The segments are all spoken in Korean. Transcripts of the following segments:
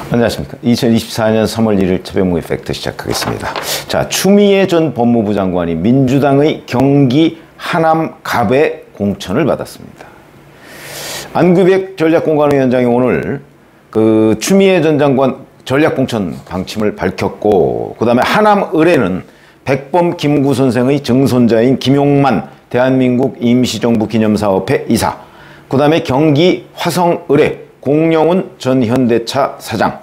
안녕하십니까. 2024년 3월 1일 최병무의 팩트 시작하겠습니다. 자, 추미애 전 법무부 장관이 민주당의 경기 하남 갑의 공천을 받았습니다. 안규백 전략공관위원장이 오늘 그 추미애 전 장관 전략공천 방침을 밝혔고, 그 다음에 하남 을에는 백범 김구 선생의 증손자인 김용만 대한민국 임시정부 기념사업회 이사, 그 다음에 경기 화성 을에 공영훈 전 현대차 사장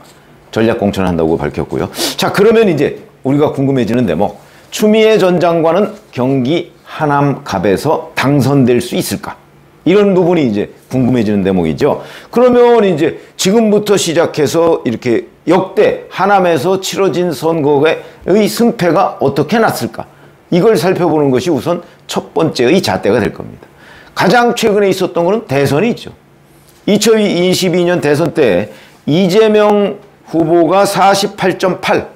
전략 공천한다고 밝혔고요. 자, 그러면 이제 우리가 궁금해지는 대목, 추미애 전 장관은 경기 하남 갑에서 당선될 수 있을까? 이런 부분이 이제 궁금해지는 대목이죠. 그러면 이제 지금부터 시작해서 이렇게 역대 하남에서 치러진 선거의 승패가 어떻게 났을까? 이걸 살펴보는 것이 우선 첫 번째의 잣대가 될 겁니다. 가장 최근에 있었던 것은 대선이 있죠. 2022년 대선 때 이재명 후보가 48.8,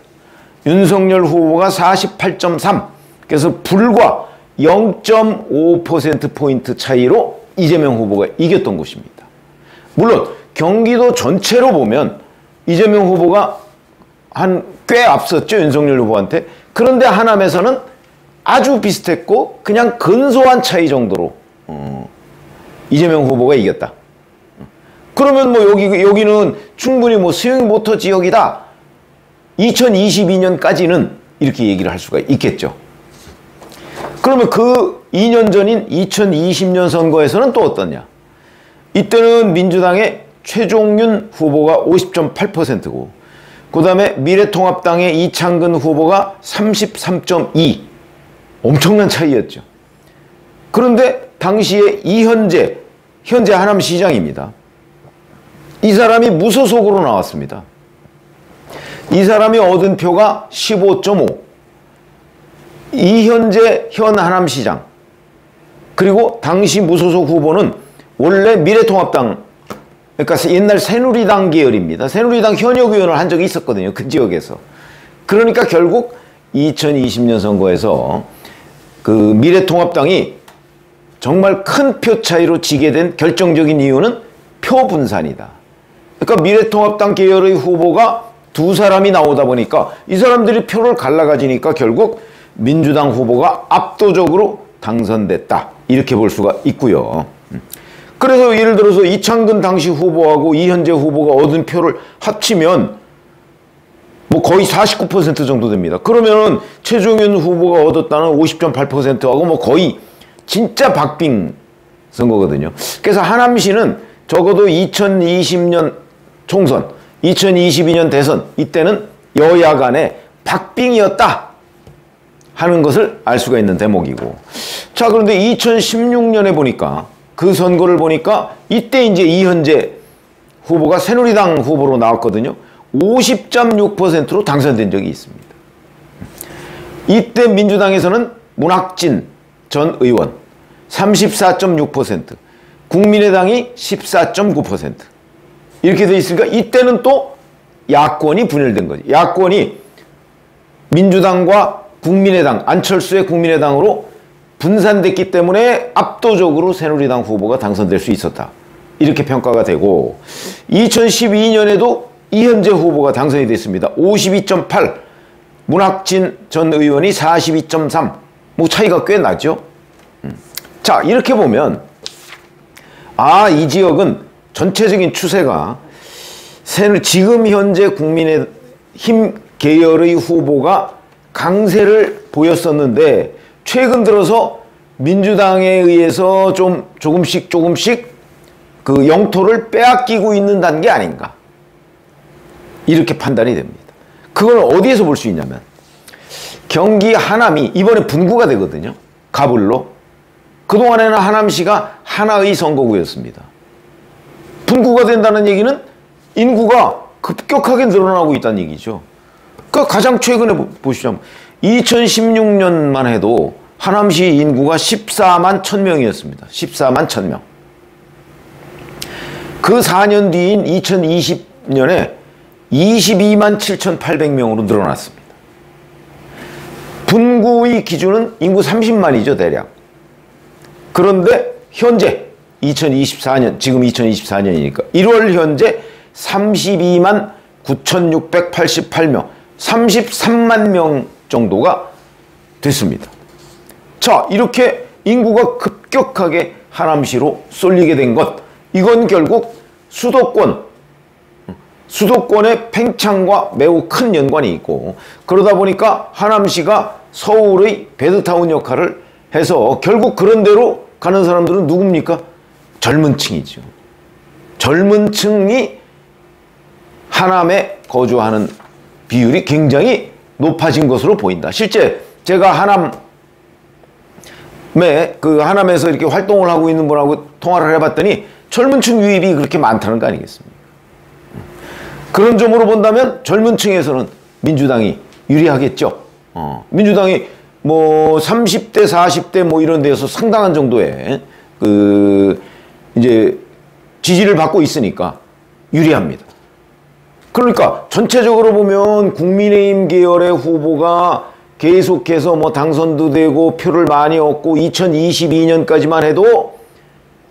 윤석열 후보가 48.3, 그래서 불과 0.5%포인트 차이로 이재명 후보가 이겼던 것입니다. 물론 경기도 전체로 보면 이재명 후보가 꽤 앞섰죠, 윤석열 후보한테. 그런데 하남에서는 아주 비슷했고 그냥 근소한 차이 정도로 이재명 후보가 이겼다. 그러면 뭐 여기는 충분히 뭐 스윙보터 지역이다. 2022년까지는 이렇게 얘기를 할 수가 있겠죠. 그러면 그 2년 전인 2020년 선거에서는 또 어떠냐? 이때는 민주당의 최종윤 후보가 50.8%고, 그 다음에 미래통합당의 이창근 후보가 33.2%. 엄청난 차이였죠. 그런데 당시에 현재 하남시장입니다. 이 사람이 무소속으로 나왔습니다. 이 사람이 얻은 표가 15.5. 이현재 현 하남시장, 그리고 당시 무소속 후보는 원래 미래통합당, 그러니까 옛날 새누리당 계열입니다. 새누리당 현역 의원을 한 적이 있었거든요, 그 지역에서. 그러니까 결국 2020년 선거에서 그 미래통합당이 정말 큰 표 차이로 지게 된 결정적인 이유는 표 분산이다. 그러니까 미래통합당 계열의 후보가 두 사람이 나오다 보니까 이 사람들이 표를 갈라가지니까 결국 민주당 후보가 압도적으로 당선됐다, 이렇게 볼 수가 있고요. 그래서 예를 들어서 이창근 당시 후보하고 이현재 후보가 얻은 표를 합치면 뭐 거의 49% 정도 됩니다. 그러면은 최종윤 후보가 얻었다는 50.8%하고 뭐 거의 진짜 박빙 선거거든요. 그래서 하남시는 적어도 2020년 총선, 2022년 대선, 이때는 여야 간에 박빙이었다 하는 것을 알 수가 있는 대목이고. 자, 그런데 2016년에 보니까, 그 선거를 보니까 이때 이제 이현재 후보가 새누리당 후보로 나왔거든요. 50.6%로 당선된 적이 있습니다. 이때 민주당에서는 문학진 전 의원 34.6%, 국민의당이 14.9%. 이렇게 돼 있으니까 이때는 또 야권이 분열된 거죠. 야권이 민주당과 국민의당, 안철수의 국민의당으로 분산됐기 때문에 압도적으로 새누리당 후보가 당선될 수 있었다, 이렇게 평가가 되고, 2012년에도 이현재 후보가 당선이 됐습니다. 52.8, 문학진 전 의원이 42.3, 뭐 차이가 꽤 나죠. 자, 이렇게 보면 이 지역은 전체적인 추세가 지금 현재 국민의힘 계열의 후보가 강세를 보였었는데 최근 들어서 민주당에 의해서 조금씩 그 영토를 빼앗기고 있는 단계 아닌가, 이렇게 판단이 됩니다. 그걸 어디에서 볼 수 있냐면 경기 하남이 이번에 분구가 되거든요, 갑을로. 그동안에는 하남시가 하나의 선거구였습니다. 분구가 된다는 얘기는 인구가 급격하게 늘어나고 있다는 얘기죠. 그러니까 가장 최근에 보시자면 2016년만 해도 하남시 인구가 14만 1000명이었습니다. 14만 1000명. 그 4년 뒤인 2020년에 22만 7800명으로 늘어났습니다. 분구의 기준은 인구 30만이죠, 대략. 그런데 현재 2024년, 지금 2024년이니까 1월 현재 32만 9,688명, 33만 명 정도가 됐습니다. 자, 이렇게 인구가 급격하게 하남시로 쏠리게 된 것, 이건 결국 수도권의 팽창과 매우 큰 연관이 있고, 그러다 보니까 하남시가 서울의 배드타운 역할을 해서 결국 그런 데로 가는 사람들은 누굽니까? 젊은 층이죠. 젊은 층이 하남에 거주하는 비율이 굉장히 높아진 것으로 보인다. 실제 제가 하남에서 이렇게 활동을 하고 있는 분하고 통화를 해봤더니 젊은 층 유입이 그렇게 많다는 거 아니겠습니까? 그런 점으로 본다면 젊은 층에서는 민주당이 유리하겠죠. 민주당이 뭐 30대, 40대 뭐 이런 데서 상당한 정도의 이제 지지를 받고 있으니까 유리합니다. 그러니까 전체적으로 보면 국민의힘 계열의 후보가 계속해서 뭐 당선도 되고 표를 많이 얻고 2022년까지만 해도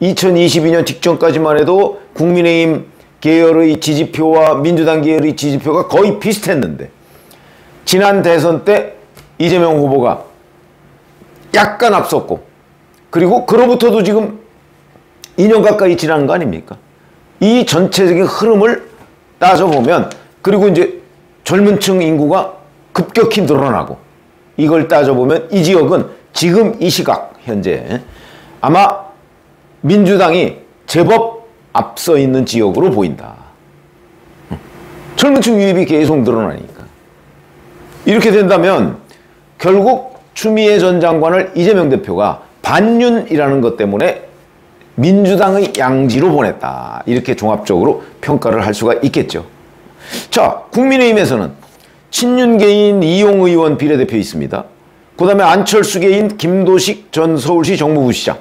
2022년 직전까지만 해도 국민의힘 계열의 지지표와 민주당 계열의 지지표가 거의 비슷했는데 지난 대선 때 이재명 후보가 약간 앞섰고 그리고 그로부터도 지금 2년 가까이 지난 거 아닙니까? 이 전체적인 흐름을 따져보면 그리고 이제 젊은 층 인구가 급격히 늘어나고 이걸 따져보면 이 지역은 지금 이 시각 현재 아마 민주당이 제법 앞서 있는 지역으로 보인다. 젊은 층 유입이 계속 늘어나니까. 이렇게 된다면 결국 추미애 전 장관을 이재명 대표가 반윤이라는 것 때문에 민주당의 양지로 보냈다. 이렇게 종합적으로 평가를 할 수가 있겠죠. 자, 국민의힘에서는 친윤계인 이용 의원 비례대표 있습니다. 그 다음에 안철수계인 김도식 전 서울시 정무부시장,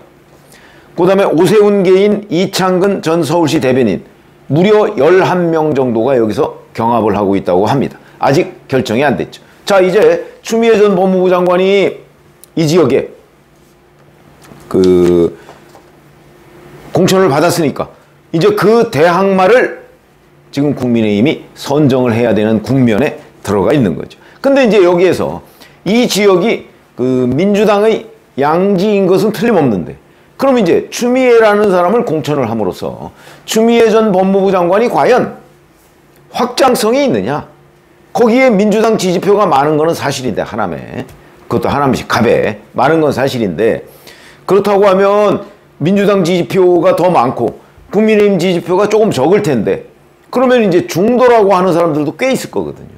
그 다음에 오세훈계인 이창근 전 서울시 대변인, 무려 11명 정도가 여기서 경합을 하고 있다고 합니다. 아직 결정이 안 됐죠. 자, 이제 추미애 전 법무부 장관이 이 지역에 공천을 받았으니까 이제 그 대항마를 지금 국민의힘이 선정을 해야 되는 국면에 들어가 있는 거죠. 근데 이제 여기에서 이 지역이 민주당의 양지인 것은 틀림없는데 그럼 이제 추미애라는 사람을 공천을 함으로써 추미애 전 법무부 장관이 과연 확장성이 있느냐? 거기에 민주당 지지표가 많은 것은 사실인데 하남에, 그것도 하남시 갑에 많은 건 사실인데 그렇다고 하면 민주당 지지표가 더 많고 국민의힘 지지표가 조금 적을 텐데 그러면 이제 중도라고 하는 사람들도 꽤 있을 거거든요.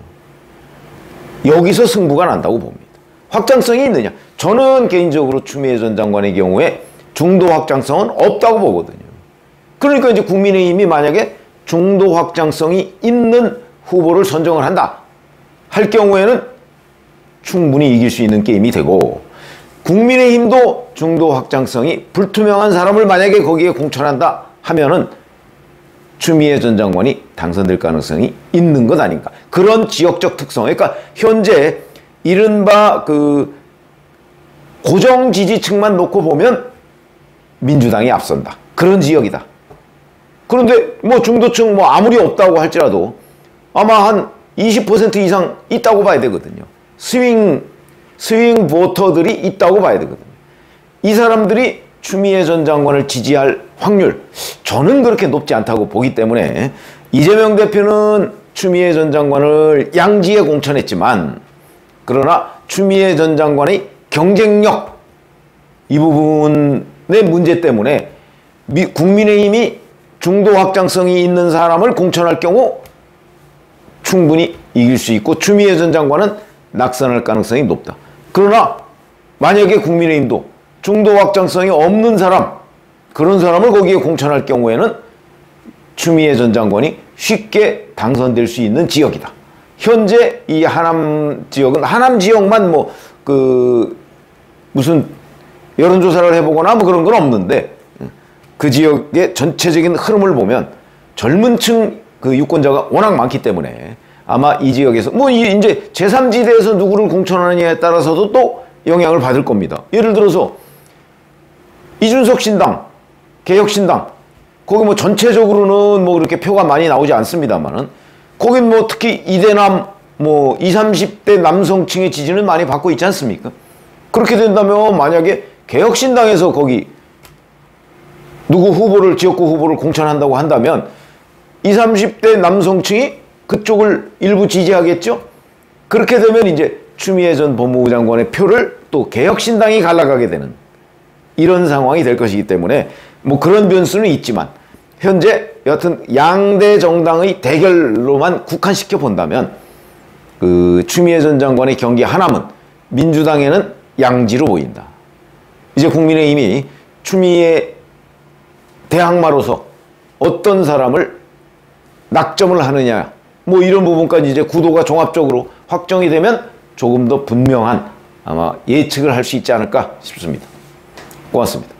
여기서 승부가 난다고 봅니다. 확장성이 있느냐? 저는 개인적으로 추미애 전 장관의 경우에 중도 확장성은 없다고 보거든요. 그러니까 이제 국민의힘이 만약에 중도 확장성이 있는 후보를 선정을 한다 할 경우에는 충분히 이길 수 있는 게임이 되고 국민의힘도 중도 확장성이 불투명한 사람을 만약에 거기에 공천한다 하면은 추미애 전 장관이 당선될 가능성이 있는 것 아닌가. 그런 지역적 특성. 그러니까 현재 이른바 고정 지지층만 놓고 보면 민주당이 앞선다. 그런 지역이다. 그런데 뭐 중도층 뭐 아무리 없다고 할지라도 아마 한 20% 이상 있다고 봐야 되거든요. 스윙 보터들이 있다고 봐야 되거든요. 이 사람들이 추미애 전 장관을 지지할 확률, 저는 그렇게 높지 않다고 보기 때문에 이재명 대표는 추미애 전 장관을 양지에 공천했지만 그러나 추미애 전 장관의 경쟁력 이 부분의 문제 때문에 국민의힘이 중도 확장성이 있는 사람을 공천할 경우 충분히 이길 수 있고 추미애 전 장관은 낙선할 가능성이 높다. 그러나 만약에 국민의힘도 중도 확장성이 없는 사람, 그런 사람을 거기에 공천할 경우에는 추미애 전 장관이 쉽게 당선될 수 있는 지역이다. 현재 이 하남 지역은 하남 지역만 무슨 여론조사를 해보거나 뭐 그런 건 없는데 그 지역의 전체적인 흐름을 보면 젊은 층 유권자가 워낙 많기 때문에 아마 이 지역에서 뭐 이제 제3지대에서 누구를 공천하느냐에 따라서도 또 영향을 받을 겁니다. 예를 들어서 이준석 신당, 개혁신당 거기 뭐 전체적으로는 뭐 그렇게 표가 많이 나오지 않습니다만은 거긴 뭐 특히 이대남 뭐 20, 30대 남성층의 지지는 많이 받고 있지 않습니까? 그렇게 된다면 만약에 개혁신당에서 거기 누구 후보를, 지역구 후보를 공천한다고 한다면 20, 30대 남성층이 그쪽을 일부 지지하겠죠? 그렇게 되면 이제 추미애 전 법무부 장관의 표를 또 개혁신당이 갈라가게 되는 이런 상황이 될 것이기 때문에 뭐 그런 변수는 있지만 현재 여하튼 양대 정당의 대결로만 국한시켜 본다면 그 추미애 전 장관의 경기 하남은 민주당에는 양지로 보인다. 이제 국민의힘이 추미애 대항마로서 어떤 사람을 낙점을 하느냐 뭐 이런 부분까지 이제 구도가 종합적으로 확정이 되면 조금 더 분명한 아마 예측을 할 수 있지 않을까 싶습니다. 고맙습니다.